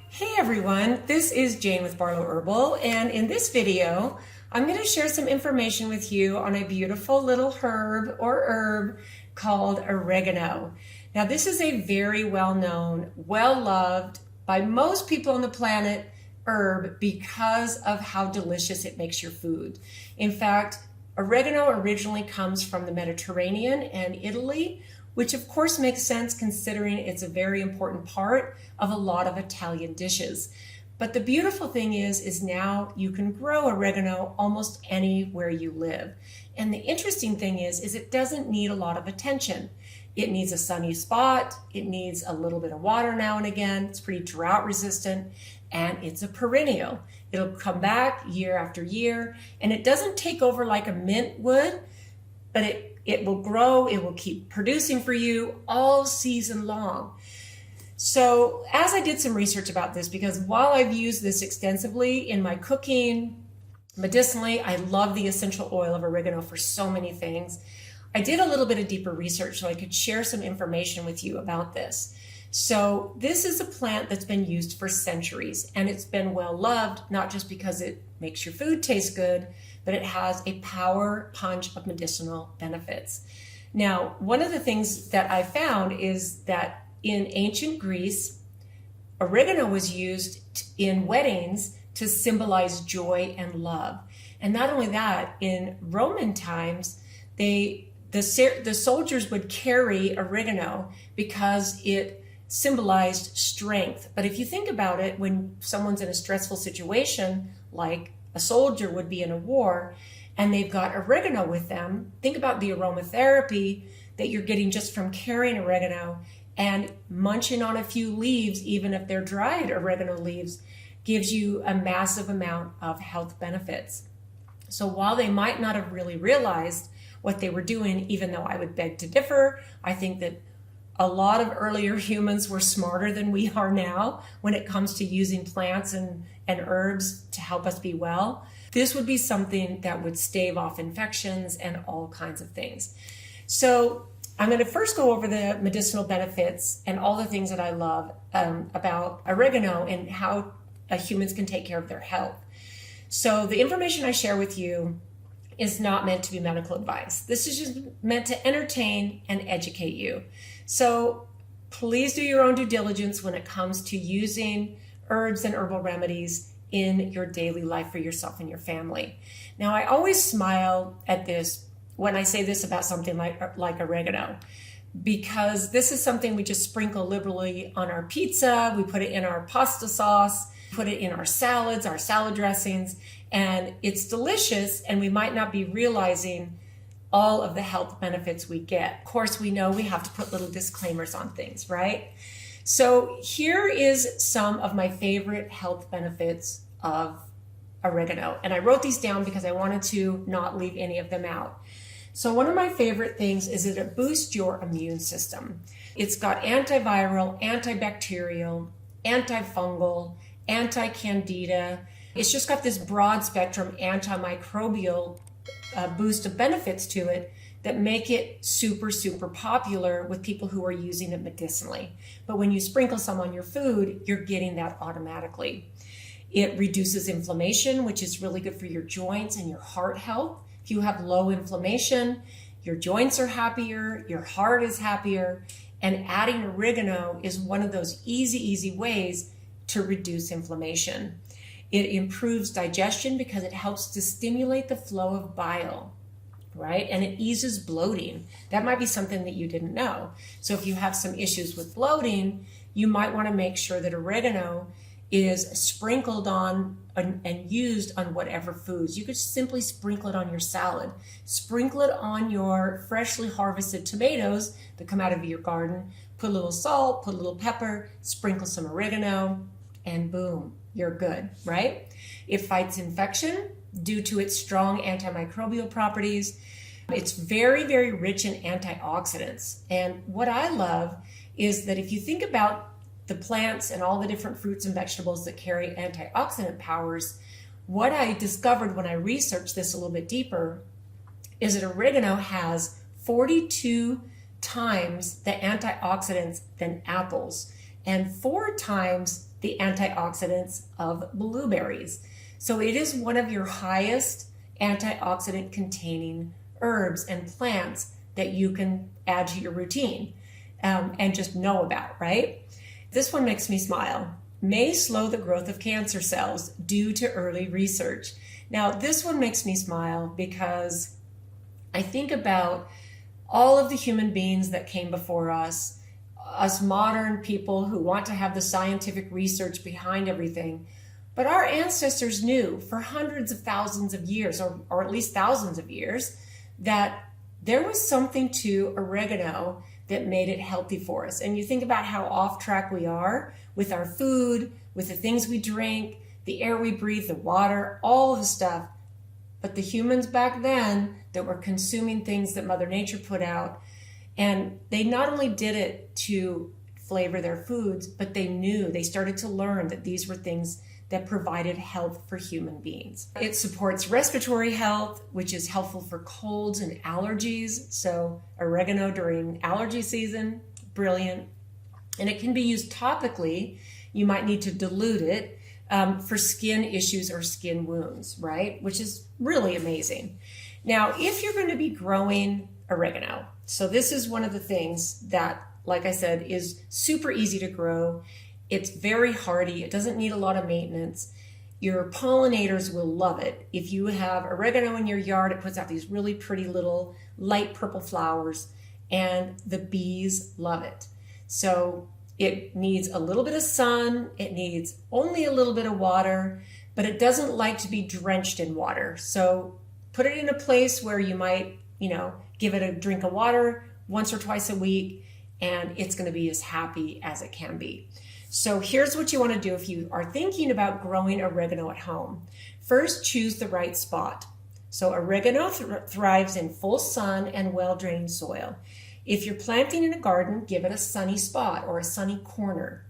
Hey everyone, this is Jane with Barlow Herbal, and in this video I'm going to share some information with you on a beautiful little herb called oregano. Now this is a very well-known, well-loved by most people on the planet herb because of how delicious it makes your food. In fact, oregano originally comes from the Mediterranean and Italy, which of course makes sense considering it's a very important part of a lot of Italian dishes. But the beautiful thing is now you can grow oregano almost anywhere you live. And the interesting thing is it doesn't need a lot of attention. It needs a sunny spot, it needs a little bit of water now and again, it's pretty drought resistant, and it's a perennial. It'll come back year after year, and it doesn't take over like a mint would, but it will grow, it will keep producing for you all season long. So as I did some research about this, because while I've used this extensively in my cooking, medicinally, I love the essential oil of oregano for so many things. I did a little bit of deeper research so I could share some information with you about this. So this is a plant that's been used for centuries, and it's been well loved, not just because it makes your food taste good, but it has a power punch of medicinal benefits. Now, one of the things that I found is that in ancient Greece, oregano was used in weddings to symbolize joy and love. And not only that, in Roman times, the soldiers would carry oregano because it symbolized strength. But if you think about it, when someone's in a stressful situation, like a soldier would be in a war, and they've got oregano with them, think about the aromatherapy that you're getting just from carrying oregano, and munching on a few leaves, even if they're dried oregano leaves, gives you a massive amount of health benefits. So while they might not have really realized what they were doing, even though I would beg to differ, I think that a lot of earlier humans were smarter than we are now when it comes to using plants and herbs to help us be well. This would be something that would stave off infections and all kinds of things. So I'm going to first go over the medicinal benefits and all the things that I love about oregano and how humans can take care of their health. So the information I share with you is not meant to be medical advice. This is just meant to entertain and educate you. So please do your own due diligence when it comes to using herbs and herbal remedies in your daily life for yourself and your family. Now, I always smile at this when I say this about something like oregano, because this is something we just sprinkle liberally on our pizza, we put it in our pasta sauce, put it in our salads, our salad dressings, and it's delicious, and we might not be realizing all of the health benefits we get. Of course, we know we have to put little disclaimers on things, right? So here is some of my favorite health benefits of oregano. And I wrote these down because I wanted to not leave any of them out. So one of my favorite things is that it boosts your immune system. It's got antiviral, antibacterial, antifungal, anti-candida. It's just got this broad spectrum antimicrobial boost of benefits to it that make it super, super popular with people who are using it medicinally. But when you sprinkle some on your food, you're getting that automatically. It reduces inflammation, which is really good for your joints and your heart health. If you have low inflammation, your joints are happier, your heart is happier, and adding oregano is one of those easy ways to reduce inflammation. It improves digestion because it helps to stimulate the flow of bile, right? And it eases bloating. That might be something that you didn't know. So if you have some issues with bloating, you might want to make sure that oregano is sprinkled on and used on whatever foods. You could simply sprinkle it on your salad. Sprinkle it on your freshly harvested tomatoes that come out of your garden. Put a little salt, put a little pepper, sprinkle some oregano, and boom, you're good, right? It fights infection due to its strong antimicrobial properties. It's very, very rich in antioxidants. And what I love is that if you think about the plants and all the different fruits and vegetables that carry antioxidant powers, what I discovered when I researched this a little bit deeper is that oregano has 42 times the antioxidants than apples and 4 times the antioxidants of blueberries. So it is one of your highest antioxidant containing herbs and plants that you can add to your routine and just know about, right? This one makes me smile. May slow the growth of cancer cells due to early research. Now, this one makes me smile because I think about all of the human beings that came before us modern people who want to have the scientific research behind everything. But our ancestors knew for hundreds of thousands of years, or at least thousands of years, that there was something to oregano that made it healthy for us. And you think about how off track we are with our food, with the things we drink, the air we breathe, the water, all of the stuff. But the humans back then that were consuming things that Mother Nature put out, and they not only did it to flavor their foods, but they started to learn that these were things that provided health for human beings. It supports respiratory health, which is helpful for colds and allergies. So oregano during allergy season, brilliant. And it can be used topically. You might need to dilute it for skin issues or skin wounds, right? Which is really amazing. Now, if you're going to be growing oregano, so this is one of the things that, like I said, is super easy to grow. It's very hardy. It doesn't need a lot of maintenance. Your pollinators will love it. If you have oregano in your yard, it puts out these really pretty little light purple flowers, and the bees love it. So it needs a little bit of sun. It needs only a little bit of water, but it doesn't like to be drenched in water. So put it in a place where you might, give it a drink of water once or twice a week, and it's going to be as happy as it can be. So here's what you want to do if you are thinking about growing oregano at home. First, choose the right spot. So oregano thrives in full sun and well-drained soil. If you're planting in a garden, give it a sunny spot or a sunny corner.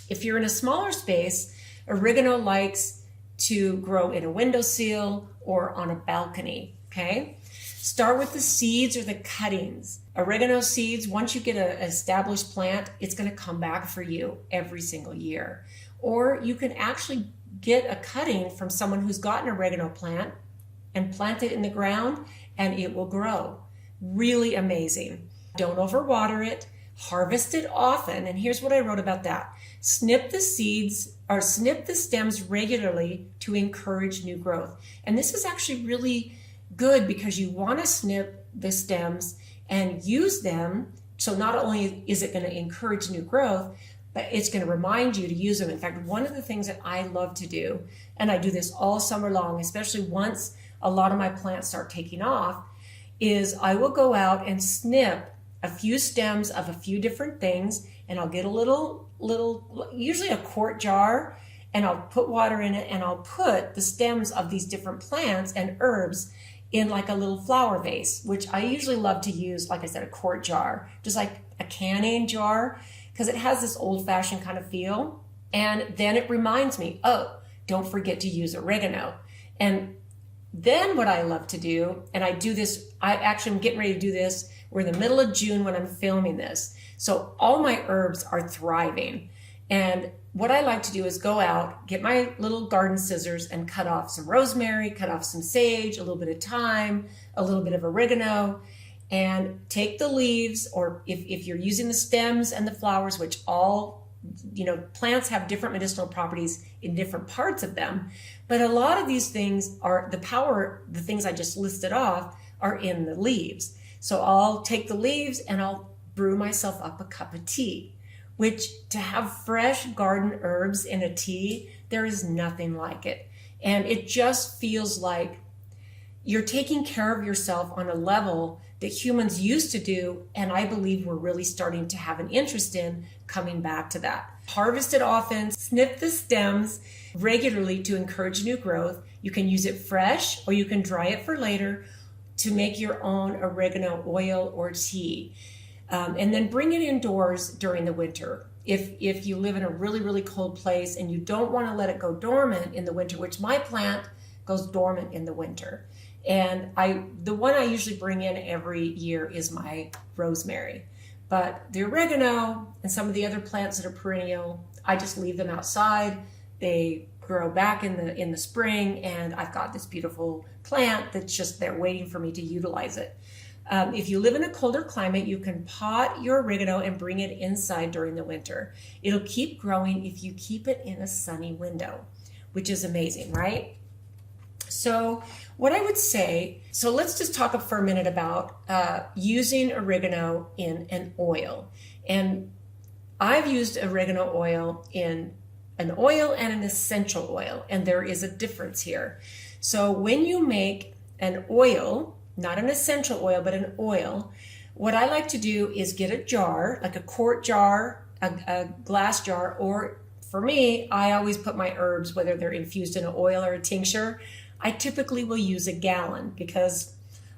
If you're in a smaller space, oregano likes to grow in a windowsill or on a balcony, okay? Start with the seeds or the cuttings. Oregano seeds, once you get an established plant, it's going to come back for you every single year. Or you can actually get a cutting from someone who's got an oregano plant and plant it in the ground, and it will grow. Really amazing. Don't overwater it. Harvest it often. And here's what I wrote about that. Snip the seeds or snip the stems regularly to encourage new growth. And this is actually really good because you want to snip the stems and use them. So not only is it going to encourage new growth, but it's going to remind you to use them. In fact, one of the things that I love to do, and I do this all summer long, especially once a lot of my plants start taking off, is I will go out and snip a few stems of a few different things, and I'll get a little, usually a quart jar, and I'll put water in it, and I'll put the stems of these different plants and herbs in like a little flower vase, which I usually love to use, like I said, a quart jar, just like a canning jar, because it has this old-fashioned kind of feel. And then it reminds me, oh, don't forget to use oregano. And then what I love to do, and I do this, I'm getting ready to do this. We're in the middle of June when I'm filming this. So all my herbs are thriving. And what I like to do is go out, get my little garden scissors and cut off some rosemary, cut off some sage, a little bit of thyme, a little bit of oregano, and take the leaves, or if you're using the stems and the flowers, which all, plants have different medicinal properties in different parts of them. But a lot of these things the things I just listed off are in the leaves. So I'll take the leaves and I'll brew myself up a cup of tea, which to have fresh garden herbs in a tea, there is nothing like it. And it just feels like you're taking care of yourself on a level that humans used to do, and I believe we're really starting to have an interest in coming back to that. Harvest it often, snip the stems regularly to encourage new growth. You can use it fresh or you can dry it for later to make your own oregano oil or tea. And then bring it indoors during the winter. If you live in a really, really cold place and you don't want to let it go dormant in the winter, which my plant goes dormant in the winter. And the one I usually bring in every year is my rosemary. But the oregano and some of the other plants that are perennial, I just leave them outside. They grow back in the spring, and I've got this beautiful plant that's just there waiting for me to utilize it. If you live in a colder climate, you can pot your oregano and bring it inside during the winter. It'll keep growing if you keep it in a sunny window, which is amazing, right? So what I would say, so let's just talk for a minute about using oregano in an oil. And I've used oregano oil in an oil and an essential oil, and there is a difference here. So when you make an oil, not an essential oil, but an oil, what I like to do is get a jar, like a quart jar, a glass jar, or for me, I always put my herbs, whether they're infused in an oil or a tincture, I typically will use a gallon because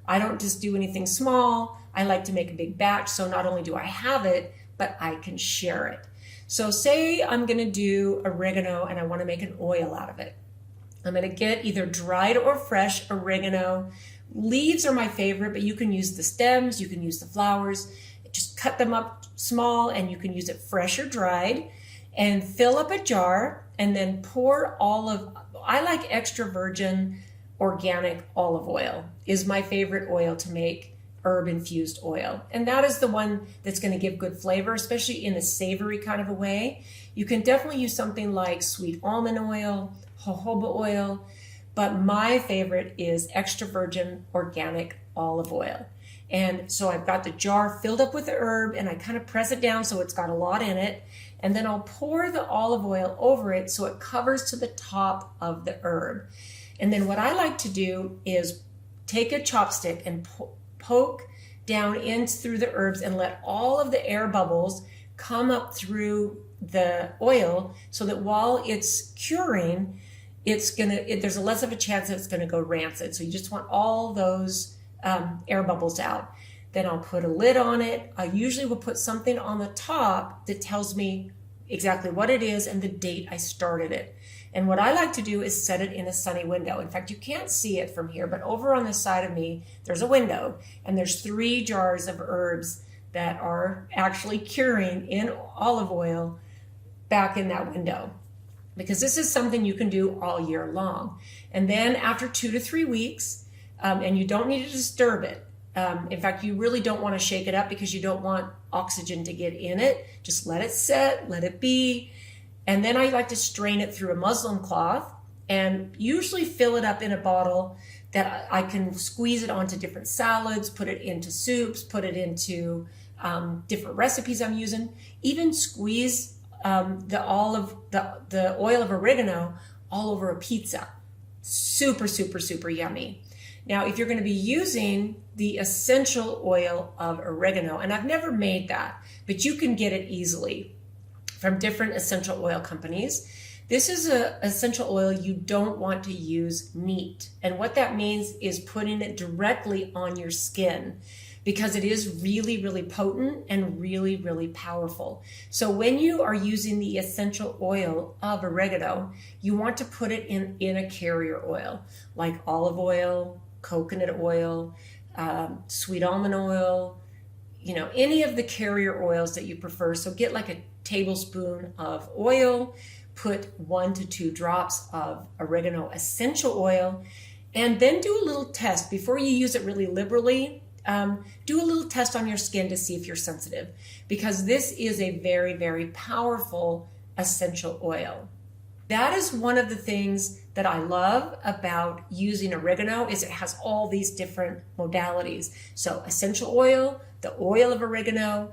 I don't just do anything small. I like to make a big batch, so not only do I have it, but I can share it. So say I'm gonna do oregano and I wanna make an oil out of it. I'm gonna get either dried or fresh oregano. Leaves are my favorite, but you can use the stems, you can use the flowers. Just cut them up small, and you can use it fresh or dried, and fill up a jar, and then pour I like extra virgin organic olive oil is my favorite oil to make herb infused oil. And that is the one that's going to give good flavor, especially in a savory kind of a way. You can definitely use something like sweet almond oil, jojoba oil, but my favorite is extra virgin organic olive oil. And so I've got the jar filled up with the herb, and I kind of press it down so it's got a lot in it. And then I'll pour the olive oil over it so it covers to the top of the herb. And then what I like to do is take a chopstick and poke down in through the herbs and let all of the air bubbles come up through the oil so that while it's curing, there's less of a chance that it's gonna go rancid. So you just want all those air bubbles out. Then I'll put a lid on it. I usually will put something on the top that tells me exactly what it is and the date I started it. And what I like to do is set it in a sunny window. In fact, you can't see it from here, but over on the side of me, there's a window, and there's 3 jars of herbs that are actually curing in olive oil back in that window. Because this is something you can do all year long. And then after 2 to 3 weeks, and you don't need to disturb it. In fact, you really don't want to shake it up because you don't want oxygen to get in it. Just let it set, let it be. And then I like to strain it through a muslin cloth and usually fill it up in a bottle that I can squeeze it onto different salads, put it into soups, put it into different recipes I'm using, even squeeze the oil of oregano all over a pizza. Super, super, super yummy. Now, if you're going to be using the essential oil of oregano, and I've never made that, but you can get it easily from different essential oil companies. This is an essential oil you don't want to use neat. And what that means is putting it directly on your skin because it is really, really potent and really, really powerful. So when you are using the essential oil of oregano, you want to put it in a carrier oil like olive oil, coconut oil, sweet almond oil, any of the carrier oils that you prefer. So get like a tablespoon of oil, put 1 to 2 drops of oregano essential oil, and then do a little test before you use it really liberally. Do a little test on your skin to see if you're sensitive, because this is a very, very powerful essential oil. That is one of the things that I love about using oregano is it has all these different modalities. So essential oil, the oil of oregano,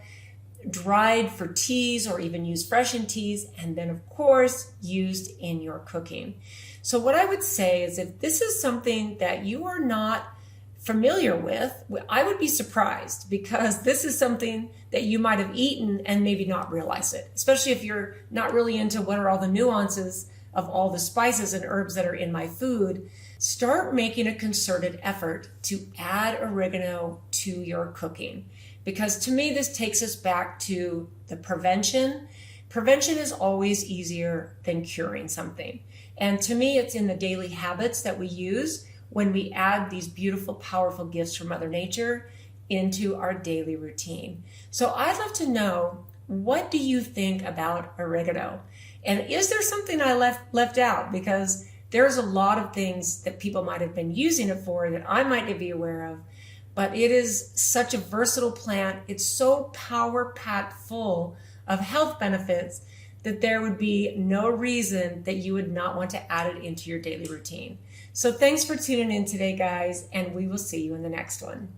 dried for teas or even used fresh in teas, and then of course used in your cooking. So what I would say is if this is something that you are not familiar with, I would be surprised because this is something that you might have eaten and maybe not realize it, especially if you're not really into what are all the nuances of all the spices and herbs that are in my food. Start making a concerted effort to add oregano to your cooking. Because to me, this takes us back to the prevention. Prevention is always easier than curing something. And to me, it's in the daily habits that we use. when we add these beautiful, powerful gifts from Mother Nature into our daily routine. So I'd love to know, what do you think about oregano? And is there something I left out? Because there's a lot of things that people might have been using it for that I might not be aware of, but it is such a versatile plant. It's so power-packed full of health benefits that there would be no reason that you would not want to add it into your daily routine. So thanks for tuning in today, guys, and we will see you in the next one.